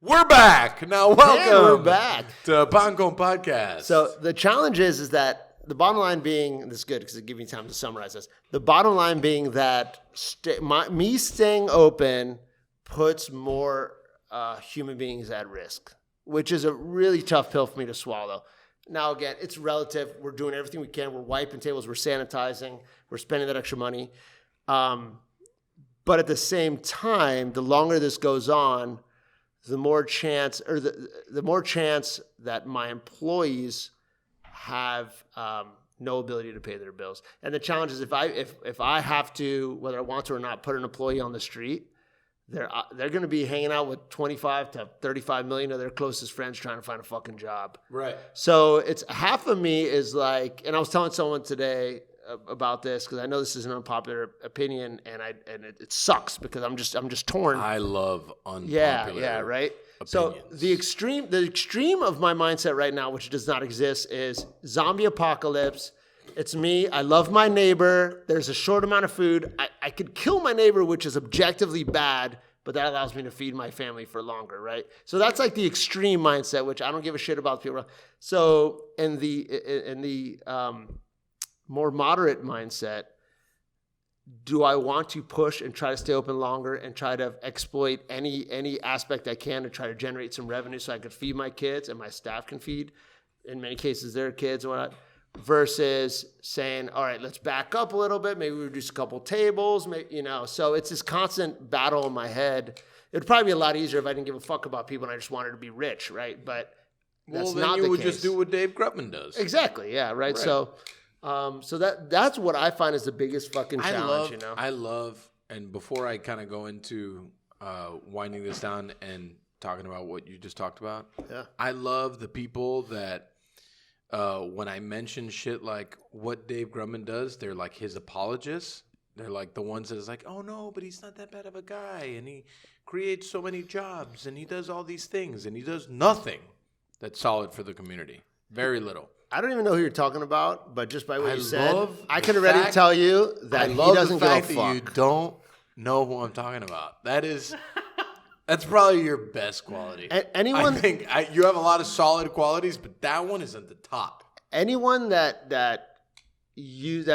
We're back. Now, welcome. And we're back to Pancon Podcast. So the challenge is that the bottom line being, and this is good because it gives me time to summarize this. The bottom line being that me staying open puts more human beings at risk, which is a really tough pill for me to swallow. Now, again, it's relative. We're doing everything we can. We're wiping tables. We're sanitizing. We're spending that extra money. But at the same time, the longer this goes on, the more chance that my employees have no ability to pay their bills. And the challenge is if I have to, whether I want to or not, put an employee on the street, they're going to be hanging out with 25 to 35 million of their closest friends trying to find a fucking job. Right. So it's half of me is like, and I was telling someone today about this because I know this is an unpopular opinion, and it sucks because I'm just torn. I love unpopular. Yeah, right. Opinions. So the extreme of my mindset right now, which does not exist, is zombie apocalypse. It's me. I love my neighbor. There's a short amount of food. I could kill my neighbor, which is objectively bad, but that allows me to feed my family for longer, right? So that's like the extreme mindset, which I don't give a shit about people. So in the more moderate mindset, do I want to push and try to stay open longer and try to exploit any aspect I can to try to generate some revenue so I could feed my kids and my staff can feed, in many cases, their kids and whatnot, versus saying, all right, let's back up a little bit. Maybe we reduce a couple tables, so it's this constant battle in my head. It'd probably be a lot easier if I didn't give a fuck about people and I just wanted to be rich, right? But that's not the case. Well, then you would just do what Dave Grutman does. Exactly, yeah, right? So that's what I find is the biggest fucking challenge, I love, and before I kind of go into winding this down and talking about what you just talked about, I love the people that when I mention shit like what Dave Grutman does, they're like his apologists. They're like the ones that's like, oh no, but he's not that bad of a guy, and he creates so many jobs, and he does all these things, and he does nothing that's solid for the community. Very little. I don't even know who you're talking about, but just by what you said, I can already tell you that he doesn't give a fuck. That you don't know who I'm talking about. That's probably your best quality. Anyone? I think you have a lot of solid qualities, but that one is at the top. Anyone that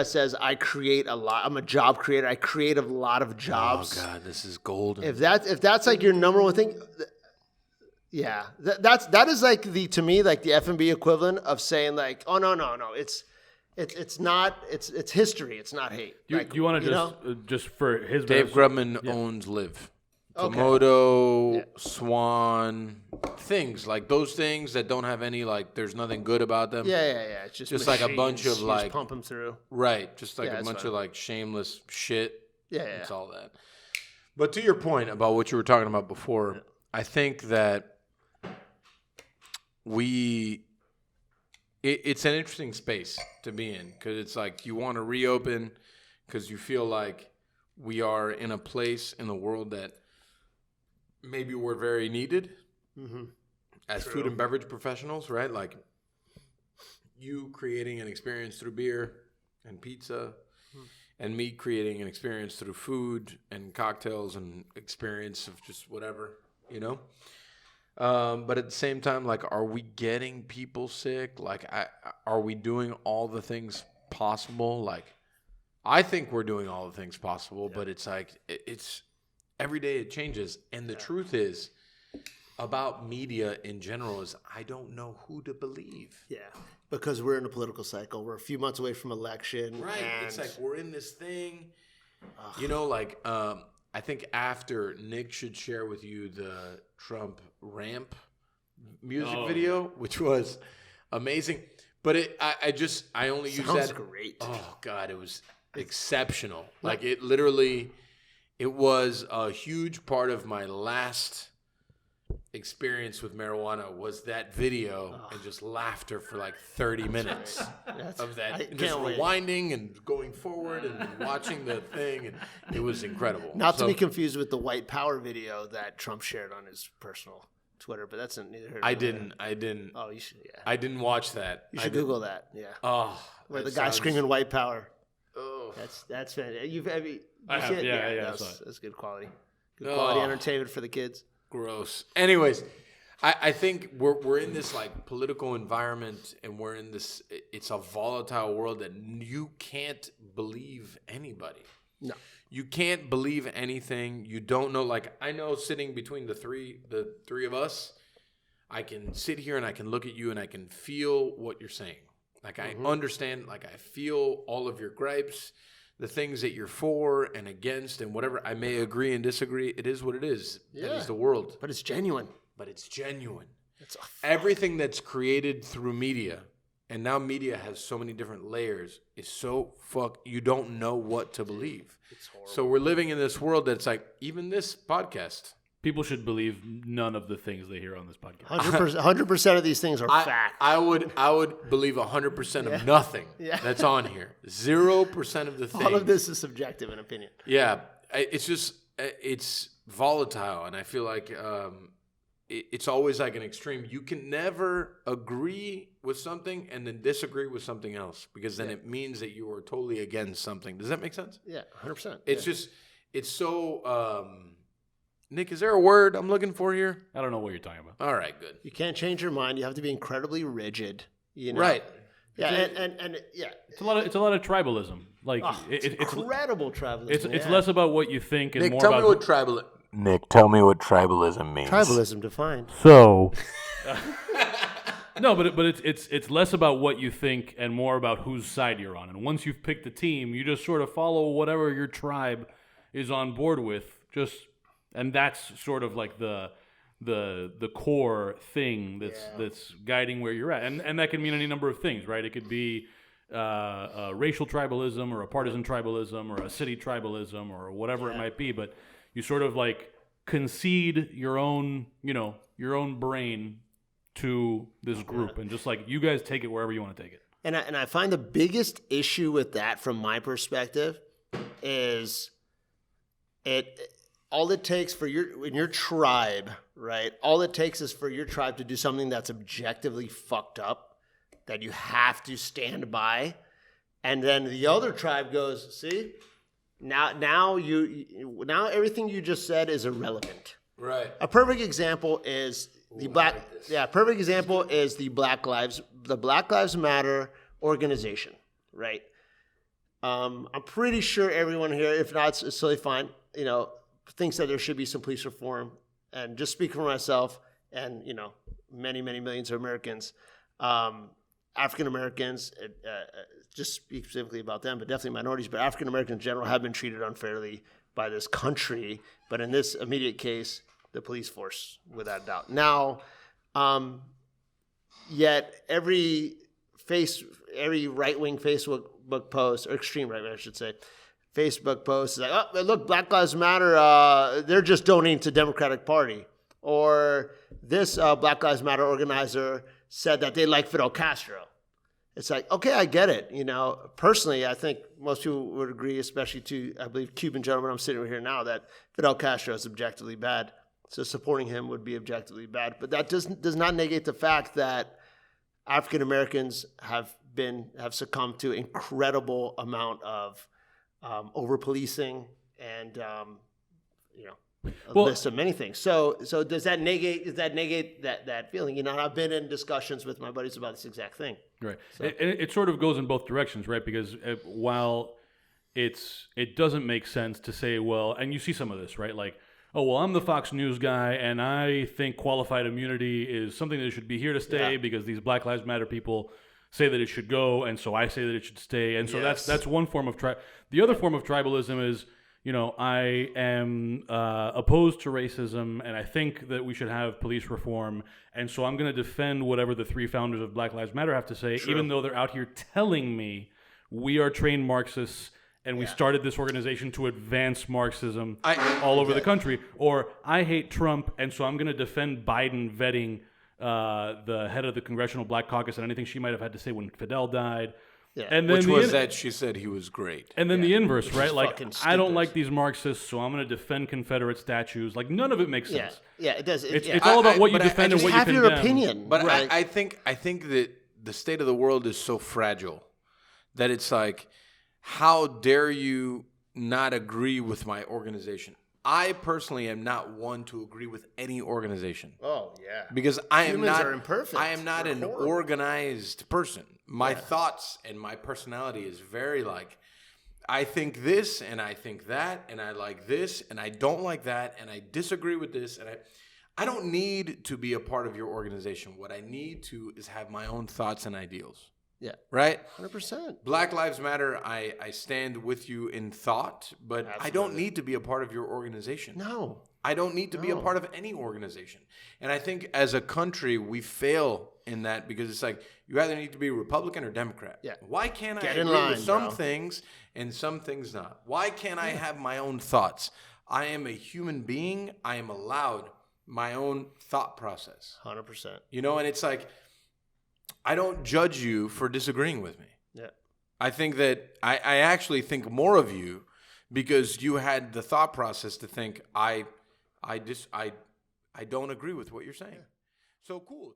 says I create a lot, I'm a job creator, I create a lot of jobs. Oh God, this is golden. If that's like your number one thing. Yeah, that is like to me the F&B equivalent of saying like, oh no, it's history, it's not hate. You want to just for his Dave Grutman owns Live, Komodo, Swan, things like those things that don't have any there's nothing good about them. Yeah. It's just like a bunch of just pump them through. Right, just like a bunch of shameless shit. Yeah, it's all that. But to your point about what you were talking about before, I think that it's an interesting space to be in because it's like you want to reopen because you feel like we are in a place in the world that maybe we're very needed as food and beverage professionals, right? Like you creating an experience through beer and pizza and me creating an experience through food and cocktails and experience of just whatever, But at the same time, are we getting people sick? Are we doing all the things possible? I think we're doing all the things possible, but it's it's every day it changes. And the truth is about media in general is I don't know who to believe. Yeah, because we're in a political cycle. We're a few months away from election. Right. It's like we're in this thing, I think after Nick should share with you the Trump ramp music video, which was amazing. But I only use that. Sounds great. Oh God, it was exceptional. It was a huge part of my last experience with marijuana was that video and just laughter for 30 minutes of that. Just rewinding and going forward and watching the thing. And it was incredible. Not to be confused with the white power video that Trump shared on his personal Twitter, but that's neither here nor I didn't. Oh, you should, yeah. I didn't watch that. You should Google that, yeah. Oh. Where the guy screaming white power. Oh. That's fantastic. That's good quality. Good quality entertainment for the kids. Gross. Anyways, I think we're in this like political environment, and we're in this. It's a volatile world that you can't believe anybody. No, you can't believe anything. You don't know. Like I know, sitting between the three of us, I can sit here and I can look at you and I can feel what you're saying. Like I understand. Like I feel all of your gripes, the things that you're for and against, and whatever. I may agree and disagree. It is what it is. Yeah. That is the world. But it's genuine. But it's genuine. It's everything that's created through media, and now media has so many different layers, is so you don't know what to believe. It's horrible. So we're living in this world that's like, even this podcast. People should believe none of the things they hear on this podcast. 100% of these things are fact. I would believe 100% of nothing that's on here. 0% of the things. All of this is subjective in opinion. Yeah, it's volatile, and I feel like it's always like an extreme. You can never agree with something and then disagree with something else, because then it means that you are totally against something. Does that make sense? Yeah, 100%. It's so. Nick, is there a word I'm looking for here? I don't know what you're talking about. All right, good. You can't change your mind. You have to be incredibly rigid. You know? Right. Yeah, and yeah. It's a lot of tribalism. Like it's incredible tribalism. It's less about what you think and Nick, more tell about me what Nick, tell me what tribalism means. Tribalism defined. So no, but it's less about what you think and more about whose side you're on. And once you've picked a team, you just sort of follow whatever your tribe is on board with. And that's sort of like the core thing that's guiding where you're at. And that can mean any number of things, right? It could be a racial tribalism or a partisan tribalism or a city tribalism or whatever it might be. But you sort of like concede your own brain to this group and just like you guys take it wherever you want to take it. And I find the biggest issue with that from my perspective is all it takes for your tribe, right? All it takes is for your tribe to do something that's objectively fucked up, that you have to stand by, and then the other tribe goes, "See, now everything you just said is irrelevant." Right. A perfect example is the Black Lives Matter organization, right? I'm pretty sure everyone here, if not, it's totally fine, thinks that there should be some police reform. And just speaking for myself and, many, many millions of Americans, African Americans, just speak specifically about them, but definitely minorities, but African Americans in general have been treated unfairly by this country. But in this immediate case, the police force, without a doubt. Now, yet every right-wing Facebook post, or extreme right-wing, I should say, Facebook post is like, "Oh, look, Black Lives Matter, they're just donating to Democratic Party." Or this Black Lives Matter organizer said that they like Fidel Castro. It's like, okay, I get it. Personally, I think most people would agree, especially to, I believe, Cuban gentleman I'm sitting here now, that Fidel Castro is objectively bad. So supporting him would be objectively bad. But that does not negate the fact that African Americans have succumbed to incredible amount of over policing and list of many things. So does that negate that feeling? I've been in discussions with my buddies about this exact thing. Right. So. It sort of goes in both directions, right? Because while it doesn't make sense to say, well, and you see some of this, right? Like, oh, well, I'm the Fox News guy, and I think qualified immunity is something that should be here to stay because these Black Lives Matter people say that it should go, and so I say that it should stay. And so that's one form of The other form of tribalism is, I am opposed to racism, and I think that we should have police reform, and so I'm going to defend whatever the three founders of Black Lives Matter have to say, even though they're out here telling me we are trained Marxists and we started this organization to advance Marxism all over the country. Or I hate Trump, and so I'm going to defend Biden vetting the head of the Congressional Black Caucus and anything she might have had to say when Fidel died. Yeah. And then that she said he was great. And then the inverse, right? Like, I don't stupid. like these Marxists, so I'm going to defend Confederate statues. Like, none of it makes sense. Yeah, it does. It's all about what you defend and what you condemn. Have your opinion. But right. I think that the state of the world is so fragile that it's like, how dare you not agree with my organization? I personally am not one to agree with any organization. Oh, yeah. Because I am Humans not are imperfect. I am not They're an horrible. organized person. My thoughts and my personality is very like, I think this and I think that and I like this and I don't like that and I disagree with this and I don't need to be a part of your organization. What I need to is have my own thoughts and ideals. Yeah. Right? 100%. Black Lives Matter, I stand with you in thought, but Absolutely. I don't need to be a part of your organization. No. I don't need to be a part of any organization. And I think as a country, we fail in that because it's like, you either need to be Republican or Democrat. Yeah. Why can't I Get in agree line, with some bro. things and some things not? Why can't I have my own thoughts? I am a human being. I am allowed my own thought process. 100%. You know, and it's like, I don't judge you for disagreeing with me. Yeah. I think that I actually think more of you because you had the thought process to think I don't agree with what you're saying. So cool.